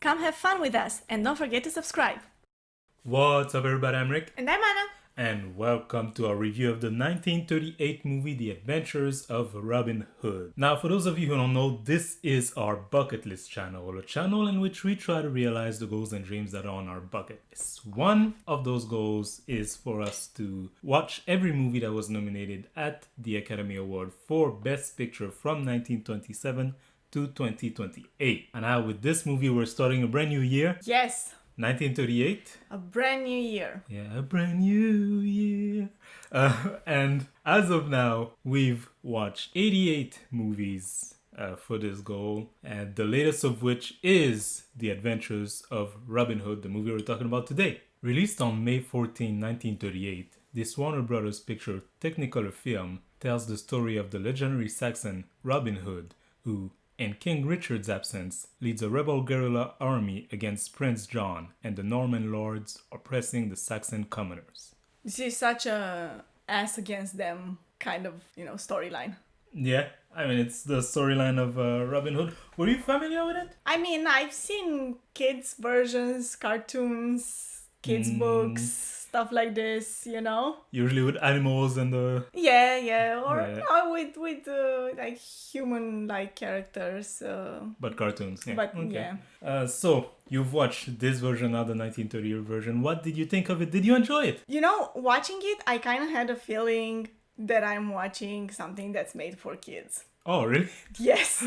come have fun with us, and don't forget to subscribe. What's up everybody, I'm Rick. And I'm Anna. And welcome to our review of the 1938 movie The Adventures of Robin Hood. Now, for those of you who don't know, this is our bucket list channel, a channel in which we try to realize the goals and dreams that are on our bucket list. One of those goals is for us to watch every movie that was nominated at the Academy Award for Best Picture from 1927 to 2028. And now with this movie, we're starting a brand new year. Yes. 1938. A brand new year. Yeah, a brand new year. And as of now, we've watched 88 movies for this goal. And the latest of which is The Adventures of Robin Hood, the movie we're talking about today. Released on May 14, 1938, this Warner Brothers picture Technicolor film tells the story of the legendary Saxon Robin Hood, who, in King Richard's absence, leads a rebel guerrilla army against Prince John and the Norman lords oppressing the Saxon commoners. This is such a us against them kind of, storyline. Yeah, I mean, it's the storyline of Robin Hood. Were you familiar with it? I mean, I've seen kids' versions, cartoons, kids' books, stuff like this, Usually with animals and the... Yeah, or no, with like human-like characters. But cartoons, yeah. But, okay. yeah. So, you've watched this version, now the 1938 version. What did you think of it? Did you enjoy it? Watching it, I kind of had a feeling that I'm watching something that's made for kids. Oh, really? Yes.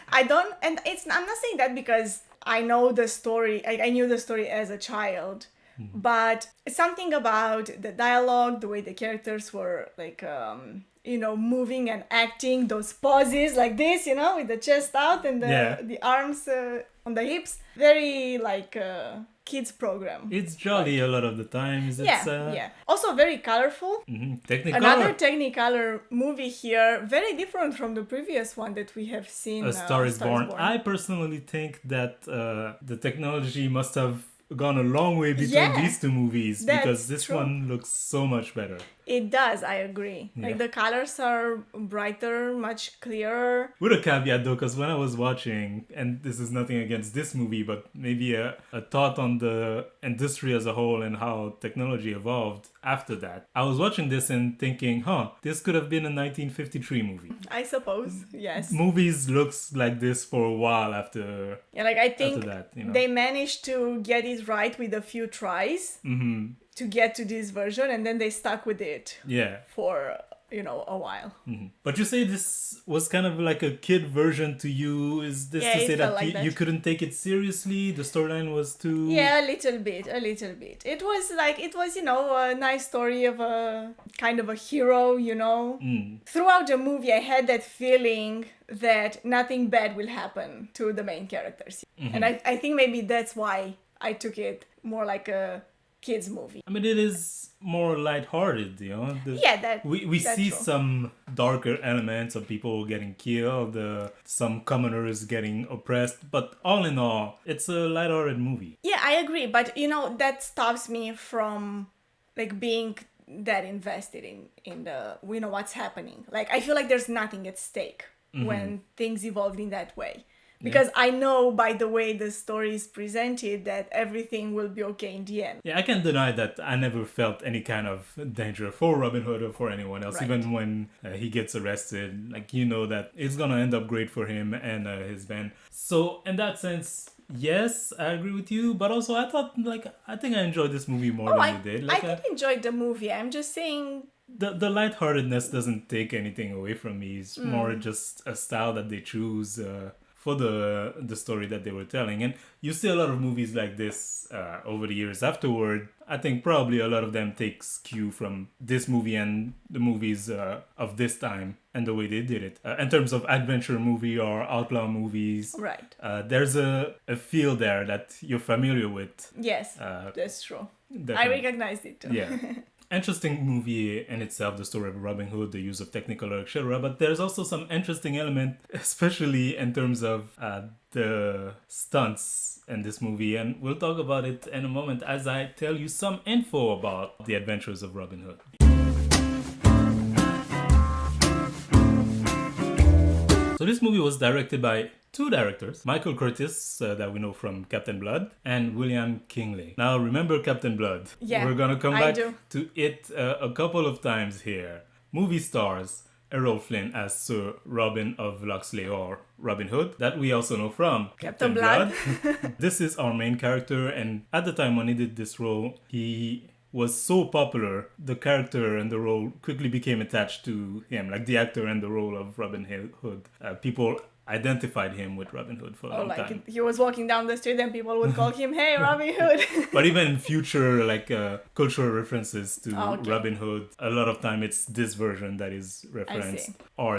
I'm not saying that because I know the story, I knew the story as a child. But something about the dialogue, the way the characters were moving and acting, those poses like this, with the chest out and the arms on the hips, very like kids program. It's jolly a lot of the times. Yeah. Also very colorful. Technicolor. Another Technicolor movie here, very different from the previous one that we have seen. A Star is Born. I personally think that the technology must have gone a long way between these two movies, because this one looks so much better. It does, I agree. Yeah. Like the colors are brighter, much clearer. With a caveat though, because when I was watching, and this is nothing against this movie, but maybe a thought on the industry as a whole and how technology evolved after that. I was watching this and thinking, this could have been a 1953 movie. I suppose, yes. Movies looks like this for a while after. Yeah, like I think that, they managed to get it right with a few tries to get to this version, and then they stuck with it for a while. But you say this was kind of like a kid version to you. Is this to say that you couldn't take it seriously? The storyline was too... Yeah, a little bit. It was a nice story of a kind of a hero, Throughout the movie, I had that feeling that nothing bad will happen to the main characters. And I think maybe that's why I took it more like a kids movie. I mean, it is more lighthearted, we see true. some darker elements of people getting killed, some commoners getting oppressed, but all in all, it's a lighthearted movie. Yeah, I agree, but that stops me from being that invested in the what's happening. I feel like there's nothing at stake when things evolved in that way. Because I know by the way the story is presented that everything will be okay in the end. Yeah, I can't deny that I never felt any kind of danger for Robin Hood or for anyone else. Right. Even when he gets arrested, that it's gonna end up great for him and his band. So in that sense, yes, I agree with you. But also I thought, I think I enjoyed this movie more than you did. I did enjoy the movie. I'm just saying... The lightheartedness doesn't take anything away from me. It's more just a style that they choose... for the story that they were telling. And you see a lot of movies like this over the years afterward. I think probably a lot of them takes cue from this movie and the movies of this time and the way they did it. In terms of adventure movie or outlaw movies, right? There's a feel there that you're familiar with. Yes, that's true. Definitely. I recognized it too. Yeah. Interesting movie in itself, the story of Robin Hood, the use of Technicolor, etc. But there's also some interesting element, especially in terms of the stunts in this movie. And we'll talk about it in a moment as I tell you some info about the adventures of Robin Hood. So this movie was directed by two directors, Michael Curtis, that we know from Captain Blood, and William Kingley. Now, remember Captain Blood? Yeah, We're gonna come I back do. to it a couple of times here. Movie stars Errol Flynn as Sir Robin of Locksley, or Robin Hood, that we also know from Captain Blood. This is our main character, and at the time when he did this role, he was so popular, the character and the role quickly became attached to him, like the actor and the role of Robin Hood. People identified him with Robin Hood for a long time. He was walking down the street and people would call him, "Hey, Robin Hood." But even in future, cultural references to Robin Hood, a lot of time it's this version that is referenced, or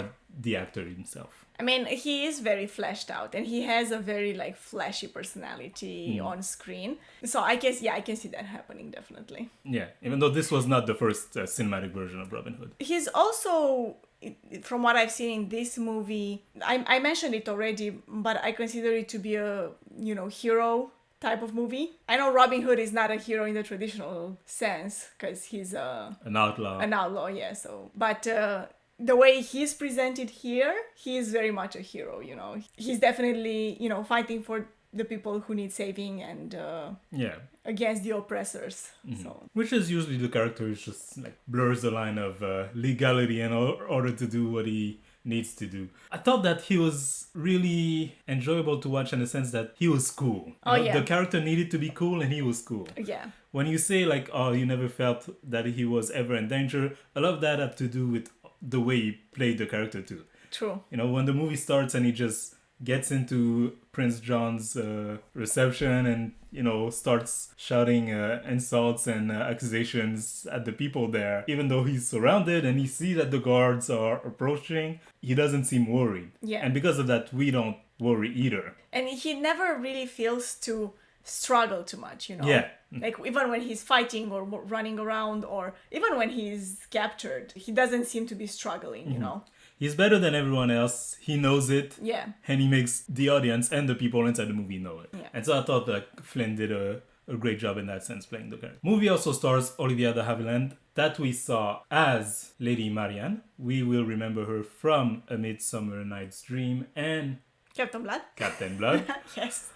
the actor himself. I mean, he is very fleshed out and he has a very flashy personality on screen. So I guess, I can see that happening definitely. Yeah, even though this was not the first cinematic version of Robin Hood. He's also, from what I've seen in this movie, I mentioned it already, but I consider it to be a, hero type of movie. I know Robin Hood is not a hero in the traditional sense because he's an outlaw. An outlaw, yeah. So, but the way he's presented here, he is very much a hero, He's definitely, fighting for the people who need saving and against the oppressors. So. Which is usually the character who just blurs the line of legality in order to do what he needs to do. I thought that he was really enjoyable to watch in the sense that he was cool. The character needed to be cool and he was cool. Yeah. When you say you never felt that he was ever in danger, a lot of that had to do with the way he played the character too. True. When the movie starts and he just gets into Prince John's reception and starts shouting insults and accusations at the people there, even though he's surrounded and he sees that the guards are approaching, he doesn't seem worried. Yeah. And because of that, we don't worry either. And he never really feels to struggle too much, Yeah. Even when he's fighting or running around, or even when he's captured, he doesn't seem to be struggling, He's better than everyone else. He knows it. Yeah. And he makes the audience and the people inside the movie know it. Yeah. And so I thought that Flynn did a great job in that sense, playing the character. Movie also stars Olivia de Havilland, that we saw as Lady Marianne. We will remember her from A Midsummer Night's Dream and Captain Blood. Yes.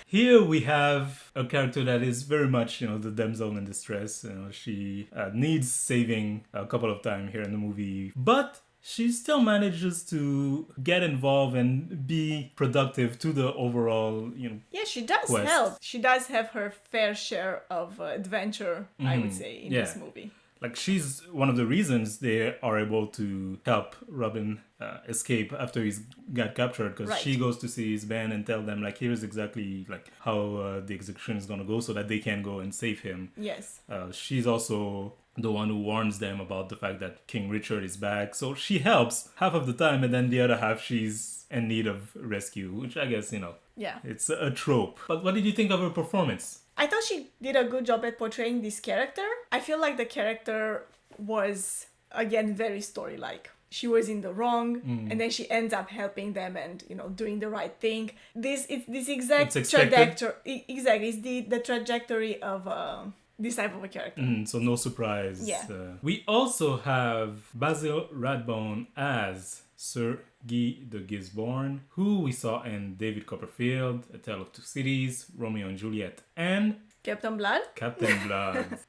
Here we have a character that is very much, the damsel in distress. She needs saving a couple of times here in the movie, but she still manages to get involved and be productive to the overall, Yeah, she does quest. help. She does have her fair share of adventure, I would say, in this movie. She's one of the reasons they are able to help Robin escape after he's got captured, because she goes to see his band and tell them here's exactly how the execution is gonna go so that they can go and save him. Yes. She's also the one who warns them about the fact that King Richard is back, so she helps half of the time, and then the other half she's in need of rescue, which I guess it's a trope. But what did you think of her performance? I thought she did a good job at portraying this character. I feel like the character was, again, very story-like. She was in the wrong, and then she ends up helping them and, doing the right thing. This exact trajectory. Exactly, it's the trajectory of this type of a character. So no surprise. Yeah. We also have Basil Rathbone as Sir Guy de Gisborne, who we saw in David Copperfield, A Tale of Two Cities, Romeo and Juliet, and Captain Blood.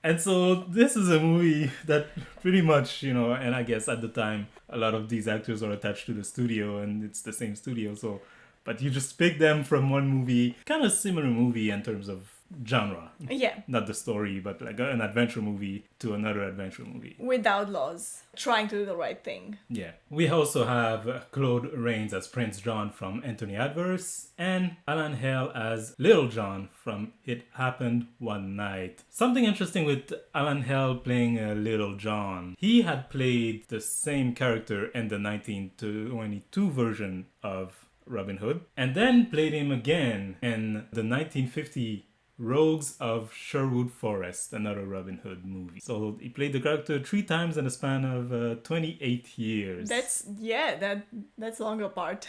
And so this is a movie that pretty much, and I guess at the time, a lot of these actors are attached to the studio and it's the same studio. So, but you just pick them from one movie, kind of similar movie in terms of genre. Yeah. Not the story, but an adventure movie to another adventure movie. With outlaws trying to do the right thing. Yeah. We also have Claude Rains as Prince John from Anthony Adverse and Alan Hale as Little John from It Happened One Night. Something interesting with Alan Hale playing Little John. He had played the same character in the 1922 version of Robin Hood and then played him again in the 1950 Rogues of Sherwood Forest, another Robin Hood movie. So he played the character 3 times in a span of 28 years. That's long apart.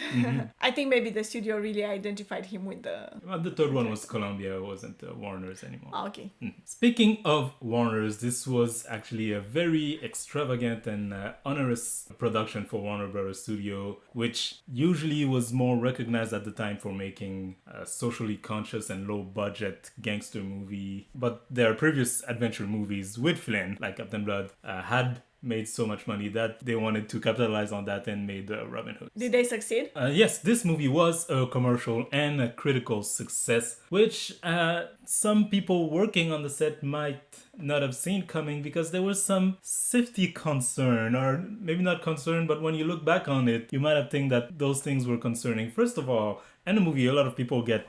I think maybe the studio really identified him with the. Well, the third one was Columbia, it wasn't Warner's anymore. Oh, okay. Speaking of Warner's, this was actually a very extravagant and onerous production for Warner Brothers Studio, which usually was more recognized at the time for making socially conscious and low-budget gangster movie. But their previous adventure movies with Flynn, like Captain Blood, had made so much money that they wanted to capitalize on that and made Robin Hood. Did they succeed? Yes, this movie was a commercial and a critical success, which some people working on the set might not have seen coming because there was some safety concern, or maybe not concern, but when you look back on it, you might have think that those things were concerning. First of all, in the movie, a lot of people get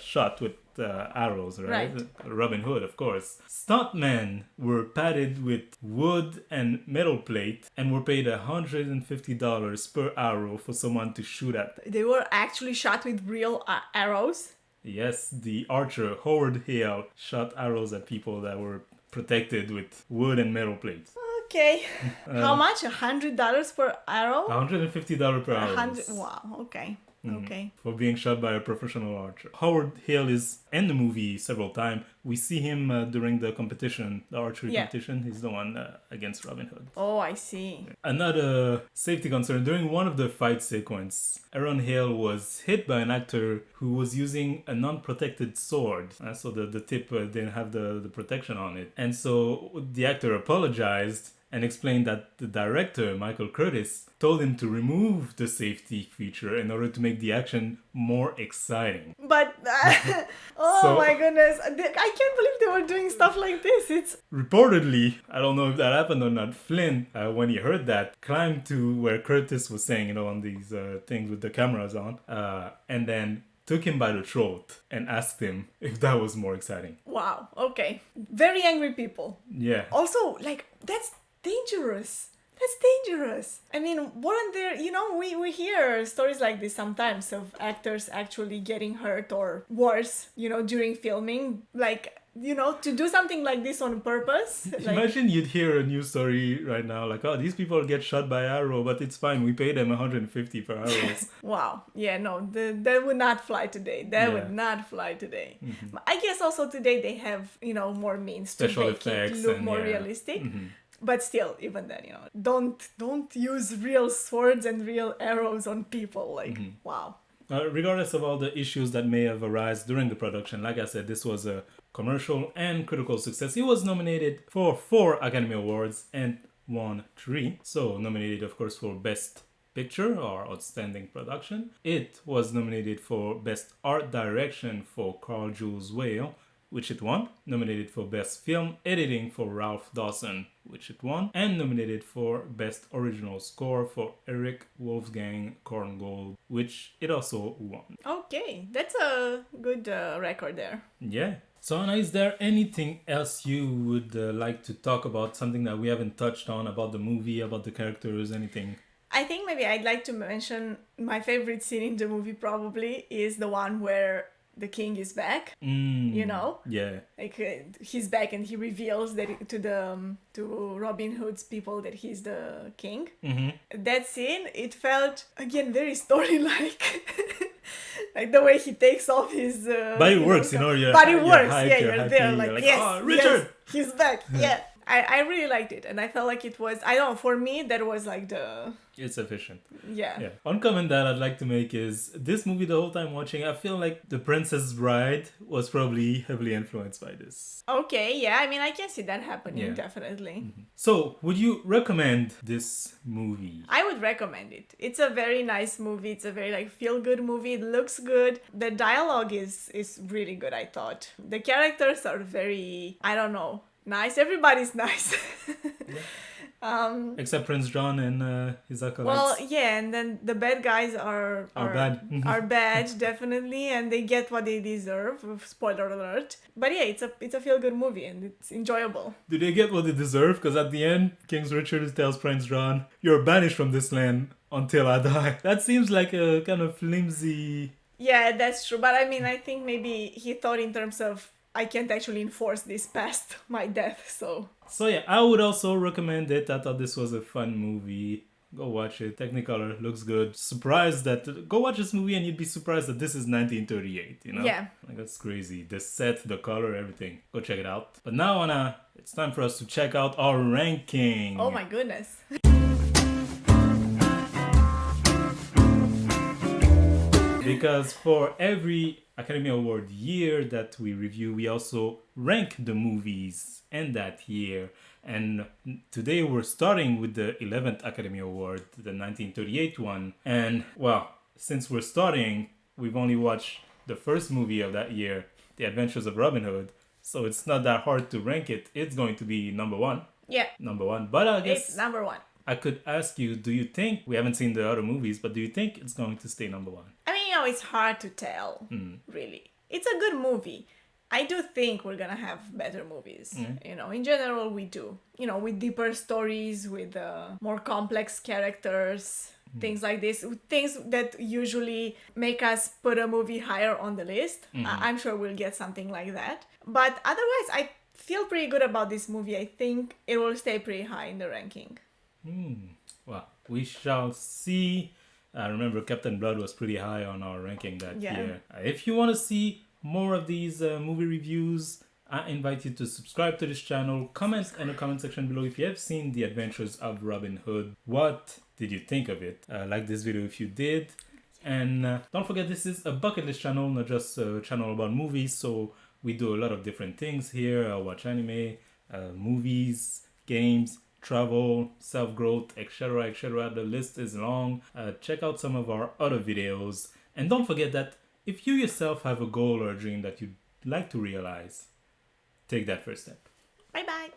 shot with arrows, right? Robin Hood, of course. Stuntmen were padded with wood and metal plate and were paid $150 per arrow for someone to shoot at. They were actually shot with real arrows? Yes, the archer Howard Hale shot arrows at people that were protected with wood and metal plates. Okay. How much? $100 per arrow? $150 per arrow. Wow, okay. Okay. For being shot by a professional archer. Howard Hale is in the movie several times. We see him during the competition, the archery competition. He's the one against Robin Hood. Oh, I see. Another safety concern. During one of the fight sequence, Aaron Hale was hit by an actor who was using a non-protected sword. So the tip didn't have the protection on it. And so the actor apologized and explained that the director, Michael Curtis, told him to remove the safety feature in order to make the action more exciting. But, my goodness, I can't believe they were doing stuff like this. It's reportedly, I don't know if that happened or not, Flynn, when he heard that, climbed to where Curtis was saying, on these things with the cameras on, and then took him by the throat and asked him if that was more exciting. Wow, okay. Very angry people. Yeah. Also, that's dangerous. That's dangerous. I mean, weren't there, we hear stories like this sometimes of actors actually getting hurt or worse, during filming. To do something like this on purpose. Imagine you'd hear a news story right now, these people get shot by arrow, but it's fine. We pay them $150 per arrows. Wow. Yeah, no, that would not fly today. That would not fly today. Mm-hmm. I guess also today they have, more means special to make effects it look and, more realistic. Mm-hmm. But still, even then, don't use real swords and real arrows on people. Wow. Regardless of all the issues that may have arisen during the production, like I said, this was a commercial and critical success. He was nominated for 4 Academy Awards and won 3. So nominated, of course, for Best Picture or Outstanding Production. It was nominated for Best Art Direction for Carl Jules Whale, which it won. Nominated for Best Film Editing for Ralph Dawson, which it won. And nominated for Best Original Score for Eric Wolfgang Korngold, which it also won. Okay, that's a good record there. Yeah. So Anna, is there anything else you would like to talk about? Something that we haven't touched on about the movie, about the characters, anything? I think maybe I'd like to mention my favorite scene in the movie probably is the one where the king is back, Yeah. He's back and he reveals that to Robin Hood's people that he's the king. Mm-hmm. That scene, it felt, again, very story-like. Like the way he takes off his... but it works, But it you're works, hyped, you're there, like, yes, oh, Richard! Yes, he's back, yeah. I really liked it, and I felt like it was, I don't know, for me, that was It's efficient. Yeah. One comment that I'd like to make is, this movie, the whole time watching, I feel like The Princess Bride was probably heavily influenced by this. Okay, yeah, I mean, I can see that happening, definitely. Mm-hmm. So, would you recommend this movie? I would recommend it. It's a very nice movie. It's a very, feel-good movie. It looks good. The dialogue is really good, I thought. The characters are very, I don't know, nice. Everybody's nice. Except Prince John and his acolytes. Well, yeah, and then the bad guys are bad. Are bad, definitely, and they get what they deserve. Spoiler alert. But yeah, it's a feel-good movie and it's enjoyable. Do they get what they deserve? Because at the end, King Richard tells Prince John, "You're banished from this land until I die." That seems like a kind of flimsy... Yeah, that's true. But I mean, I think maybe he thought in terms of I can't actually enforce this past my death. So yeah, I would also recommend it. I thought this was a fun movie. Go watch it. Technicolor looks good. Surprised that go watch this movie and you'd be surprised that this is 1938. You know, yeah. like that's crazy. The set, the color, everything. Go check it out. But now, Anna, it's time for us to check out our ranking. Oh my goodness. Because for every Academy Award year that we review, we also rank the movies in that year. And today we're starting with the 11th Academy Award, the 1938 one. And well, since we're starting, we've only watched the first movie of that year, The Adventures of Robin Hood. So it's not that hard to rank it. It's going to be number one. Yeah. Number one. But I guess It's number one. I could ask you, do you think, we haven't seen the other movies, but do you think it's going to stay number one? I mean, it's hard to tell, really. It's a good movie. I do think we're gonna have better movies. In general, we do. With deeper stories, with more complex characters, things like this. Things that usually make us put a movie higher on the list. I'm sure we'll get something like that. But otherwise, I feel pretty good about this movie. I think it will stay pretty high in the ranking. Well, we shall see. Remember, Captain Blood was pretty high on our ranking that year. If you want to see more of these movie reviews, I invite you to subscribe to this channel. Comment in the comment section below if you have seen The Adventures of Robin Hood. What did you think of it? Like this video if you did. And don't forget, this is a bucket list channel, not just a channel about movies. So we do a lot of different things here. I watch anime, movies, games, travel, self-growth, etc., etc. The list is long. Check out some of our other videos. And don't forget that if you yourself have a goal or a dream that you'd like to realize, take that first step. Bye-bye.